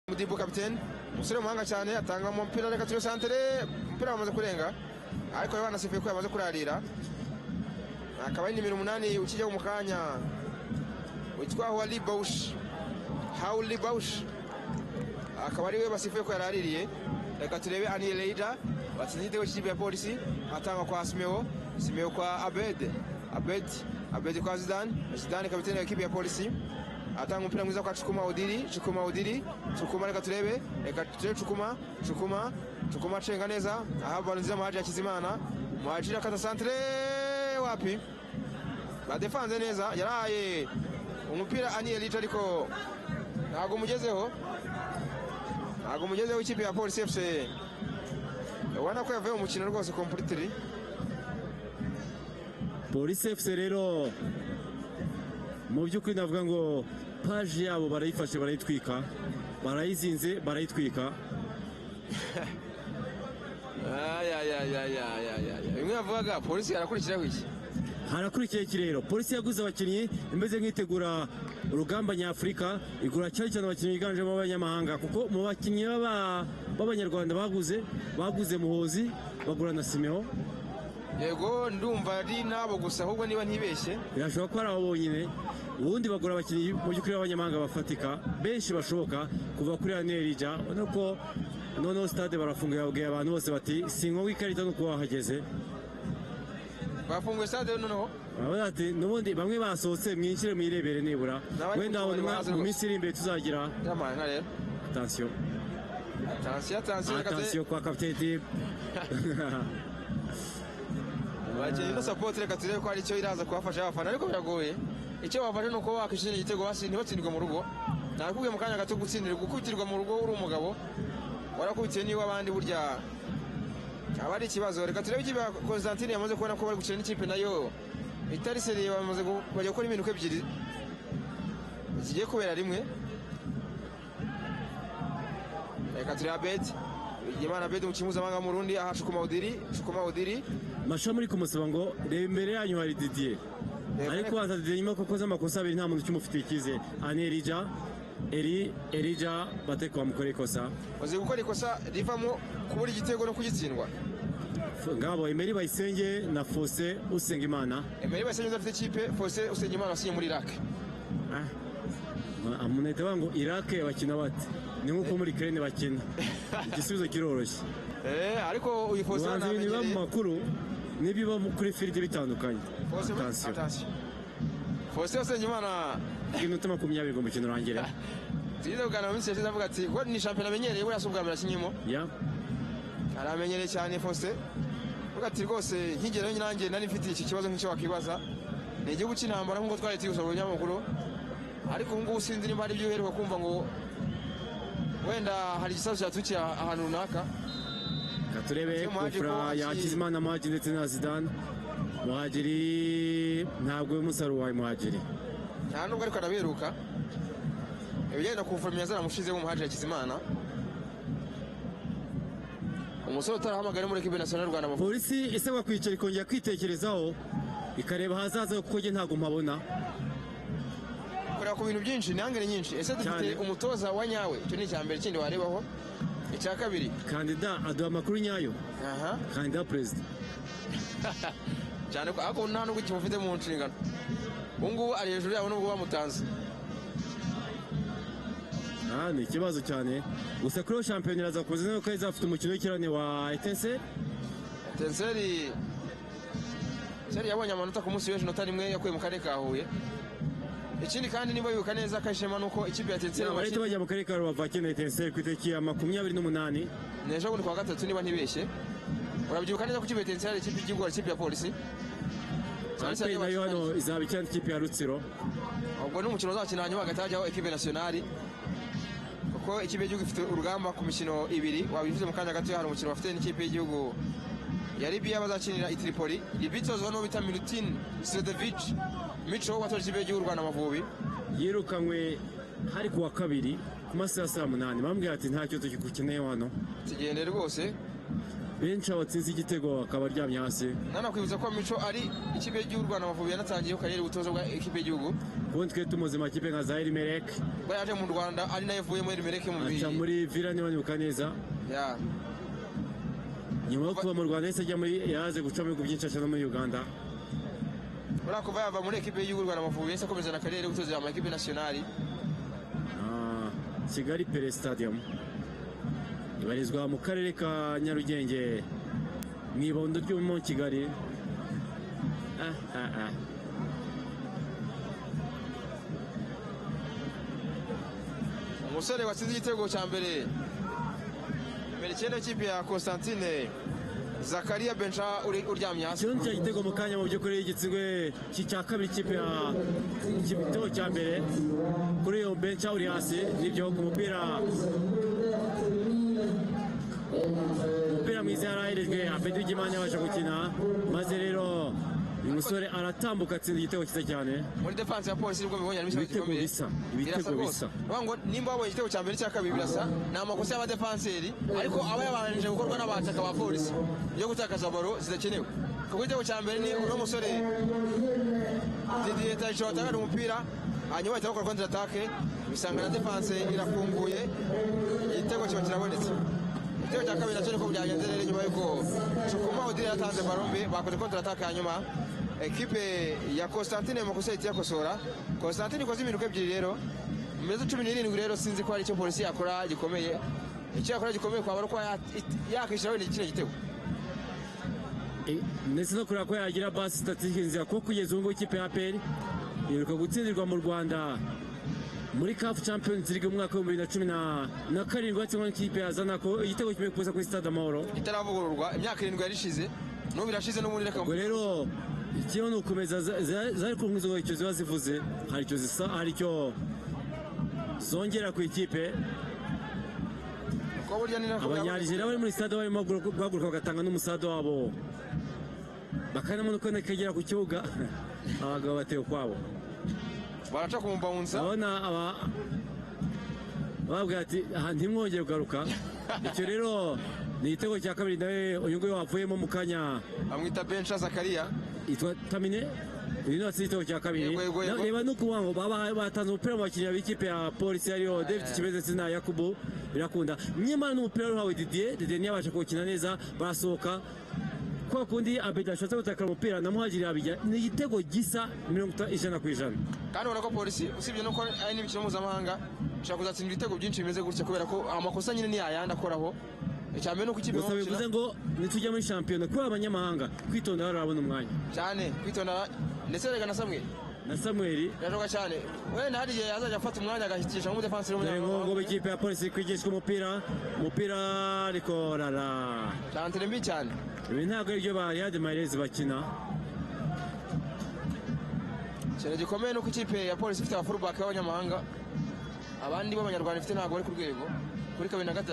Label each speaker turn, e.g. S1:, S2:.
S1: Mudibo kapiteni umusore w'umuhanga cyane atanga umupira reka turi santere umupira wamaze kurenga ariko yabana sifuye ko yamaze kurarira akaba ari nimero 8 ukijya mu kanya witwa Hauli Bausch akaba ari we basifuye ko yaraririye reka turebe Ani Leida batsinze w'ikipe ya polisi atanga kwa Simeo kwa Abed kwa Zidane kapiteni wa ekipe ya polisi atanga umupira mwiza kwa Chukuma Odiri reka turebe Chukuma cenga neza ahabanza Muhaji Hakizimana Muhaji akata centre wapi badefanze neza yaraye umupira Ani Elite ariko ntago mugezeho ikipe ya Police FC ubona ko yavuye mu mukino rwose completely.
S2: Police FC rero mu by'ukuri navuga ngo page yabo barayifashe barayitwika barayizinze barayitwika
S1: imwe yavugaga polisi yarakurikiraho iki
S2: harakurikiye kirero polisi yaguze abakinnyi imeze nk'itegura urugamba nyafurika igura cyane abakinnyi biganjemo abanyamahanga kuko mu bakinnyi b'abanyarwanda baguze Muhozi bagura na Simeo.
S1: Yego ndumva ari nabo gusa ahubwo niba ntibeshye
S2: birashoboka ko ari abo bonyine ubundi bagura abakinnyi mu by'ukuri b'abanyamahanga bafatika benshi bashoboka kuva kuri Anerija ubona ko noneho stade barafunguye babwiye abantu bose bati sinko ikarita nuko wahageze
S1: bafunguye stade noneho
S2: ati nubundi bamwe basohotse mwinjire mwirebere nibura wenda mu minsi iri imbere tuzagira attention kwa kapiteni
S1: bagiye no support reka turebe ko ari cyo iraza kubafasha abafana ariko biragoye icyo bafashe nuko wakishije igitego basi ntibatsindwe mu rugo nakubwiye mu kanya gato gukubitirwa mu rugo uri umugabo warakubitiye niba abandi burya aba ari ikibazo reka turebe ikipe ya Constantine yamaze kubona ko bari gukina n'ikipe nayo itari seriye bamaze bajya gukora ibintu ebyiri zigiye kubera rimwe reka turebe Abed mu kimuza manga mu Burundi aha Chukuma Odiri
S2: Masha muri kumusaba ngo reba imbere yanyu hari Didier ariko waza Didier nyuma ko koza amakosa abiri nta muntu cyumufitiye ikize Ani Elija bateko bamukora ikosa
S1: bazi gukora ikosa rivamo kubura igitego no kugitsindwa
S2: ngabo Emery Bayisenge na Fose Usengimana
S1: afite ikipe Fose Usengimana asinye muri Iraq
S2: amunete bango Iraq bakina bate ni nkuko muri Ukraine bakina igisubizo kiroroshye
S1: ariko uyu Fose
S2: niba mu makuru nibiba kuri field bitandukanye
S1: Fose Usengimana
S2: iminota 20 mu kintu rangira
S1: Tizo gana mu minsi yashize avuga ati ko ni champion amenyereye we yasubwamira kinyimo aramenyereye cyane Fose avuga ati rwose nkigera nanjye nari mfite iki kibazo nk'icyo wakibaza ni igihugu cy'intambara nk'uko twari tuyusaba abanyamakuru ariko ubu ngubu sinzi niba ari byo uheruka kumva ngo wenda hari igisasu cyatukiye ahantu runaka
S2: turebe kufra ya Hakizimana Muhaji ndetse na Zidane Muhajiri ntabwo umusaruro wawe Muhajiri
S1: nta nubwo ariko araberuka ibigenda kuvumya zaramushizeho Muhaji Hakizimana umusore utarahamagara muri equipe nationale Rwanda
S2: polisi isabwa kwicara ikongera kwitekerezaho ikareba hazaza kuko nge ntago mpabona
S1: kureba ku bintu byinshi n'angere nyinshi ese dufite umutoza wa nyawe cyo ni cyambere kindi warebaho icya kabiri
S2: kandida aduha amakuru nyayo kandida president
S1: cyane ko ako nta nubwo kimufite mu nshingano ubungubu ari hejuru yabo nubwo bamutanze
S2: ni ikibazo cyane gusa kuri shampiyona iraza kuza nuko izafite umukino w'ikirane wa Etincelle yabonye amanota ku munsi w'ejo nota rimwe yakuye mu karere ka Huye ikindi kandi niba bibuka neza kashema nuko ikipe ya Etincelle barito bajya mu karere ka Rubavu bakina Etincelle ku itariki ya 28
S1: nejo bundi kwa gatatu niba ntibeshye urabyibuka neza ko ikipe ya Etincelle ikipe y'igwa ikipe ya polisi
S2: cyane nayo hano izaba icyandi ikipe ya Rutsiro
S1: ubwo n'umukino uzakina hanyuma hagatajaho equipe nationale kuko ikipe y'igihugu ifite urugamba ku mikino ibiri wabivuze mu kanya gato hari umukino bafite n'ikipe y'igihugu ya Libya bazakinira i Tripoli ibitozwa no bita Milutin Sredovic Micho watoje ikipe y'igihugu Rwanda Amavubi
S2: yirukanywe hari kuwa kabiri ku masaha 8 bambwira ati ntacyo tukikukeneye hano
S1: kigende rwose
S2: benshi abatsinze igitego akaba aryamye hasi.
S1: Nanakwibutsa ko Mico ari ikipe y'igihugu Rwanda Amavubi yanatangiye kariyeri ubutoza bwa ikipe y'igihugu.
S2: Ubundi twe tumuzi amakipe nka za Elimelek.
S1: Bwa yaje mu Rwanda ari nayo yavuye muri Elimelek mu bibiri.
S2: Aca muri Villa niba nibuka neza.
S1: Yeah.
S2: Nyuma yo kuva mu Rwanda yahise ajya muri yaje guca mu bihugu byinshi no muri Uganda.
S1: Kuva yava muri ekipe y'igihugu Rwanda Amavubi yahise akomeza na kariyeri ubutoza mu ekipe nationale.
S2: Kigali Pele Stadium ibarizwa mu karere ka Nyarugenge mu ibondo ryo mu Kigali.
S1: Umusore watsinze igitego cya mbere cyenda ikipe ya Constantine Zakaria Bencha uryamye hasi.
S2: Cyo cya gitego mu kanya mu by'ukuri igitsingwe cya kabiri ikipe ya igitego cya mbere kuri iyo Bencha uri hasi nibyo ku mupira mwiza yaraherejwe Abedi Gimanya abasha gukina maze rero uyu musore aratambuka atsinda igitego cyiza cyane
S1: muri defense ya polisi nibwo bibonye arimo
S2: ibitego bisa
S1: ngo nimba babonye igitego cya mbere cya kabiri birasa ni amakosa y'abadefanseri ariko aba yabanje gukorwa n'abataka ba polisi yo gutakaza baro zidakenewe kuko igitego cya mbere ni uno musore Didier Taisho atanga umupira hanyuma ahita bakora contre attaque bisanga na defense irafunguye igitego kiba kirabonetse. Igitego cya kabiri nacyo niko byagenze rero nyuma yuko Chukuma Odile yatanze baro mbi bakoze contre attaque hanyuma ekipe ya Constantine amakosa yahita yakosora. Constantine ikoze ibintu ebyiri rero mu minota 17 rero sinzi ko ari cyo polisi yakora gikomeye. Icyo yakora gikomeye kwaba ari uko yakishyira wenda kino gitego
S2: ndetse no kureba ko yagira basi statistics ko kugeza ubu ikipe ya APR iheruka gutsindirwa mu Rwanda muri CAF Champions League mu mwaka wa 2017 watsinzwe n'ikipe ya Zanaco igitego kimwe kuza kuri Stade Amahoro
S1: itaravugururwa imyaka 7 yarishize n'ubu birashize no muri reka.
S2: Rero ikiyo ni ukomeza zari kumwizo icyo ziba zivuze hari icyo zisa hari icyo zongera ku ikipe. Abanyarijera bari muri stade barimo guhaguruka bagatanga n'umusado wabo bakanamanuka nakagera ku kibuga abagabo bateye kwabo
S1: baraca kumubawunsa
S2: abona babwira ati ntimwongere kugaruka. Icyo rero ni igitego cya kabiri nawe uyu nguyu wapfuyemo mu kanya
S1: amwita Bencha Zakaria
S2: itwa Tamine uyu ni igitego cya kabiri. Reba no kuvuga ngo batanze umupira mu bakinnyi b'ikipe ya polisi ariyo David Kibeze na Yakubu birakunda nyamara n'umupira uhawe Didier ntiyabasha kuwukina neza barasohoka kwa kundi Abedi ashatse gutakara umupira namuhagiriye abijya ni igitego gisa 100%.
S1: Kandi ubona ko polisi usibye no ko ari n'imikino mpuzamahanga ushaka kuzatsinda ibitego byinshi bimeze gutya kubera ko amakosa nyine ni yayandi akoraho. Icyambere nuko ikipe
S2: gusa bivuze ngo nitujya muri shampiyona kuri abanyamahanga kwitonda barabona umwanya
S1: cyane kwitonda ndetse rega na Samuel yajoga cyane wenda hari igihe yazajya afata umwanya agahitisha mu defense
S2: y'umunyamahanga ngo ikipe ya polisi kwigishwa umupira ariko rara
S1: cyane mbi cyane
S2: ibi ntabwo ari byo ba Riyad Mahrez bakina.
S1: Cyane gikomeye nuko ikipe ya polisi ifite abafullback b'abanyamahanga abandi b'abanyarwanda ifite ntabwo bari ku rwego kuri 23.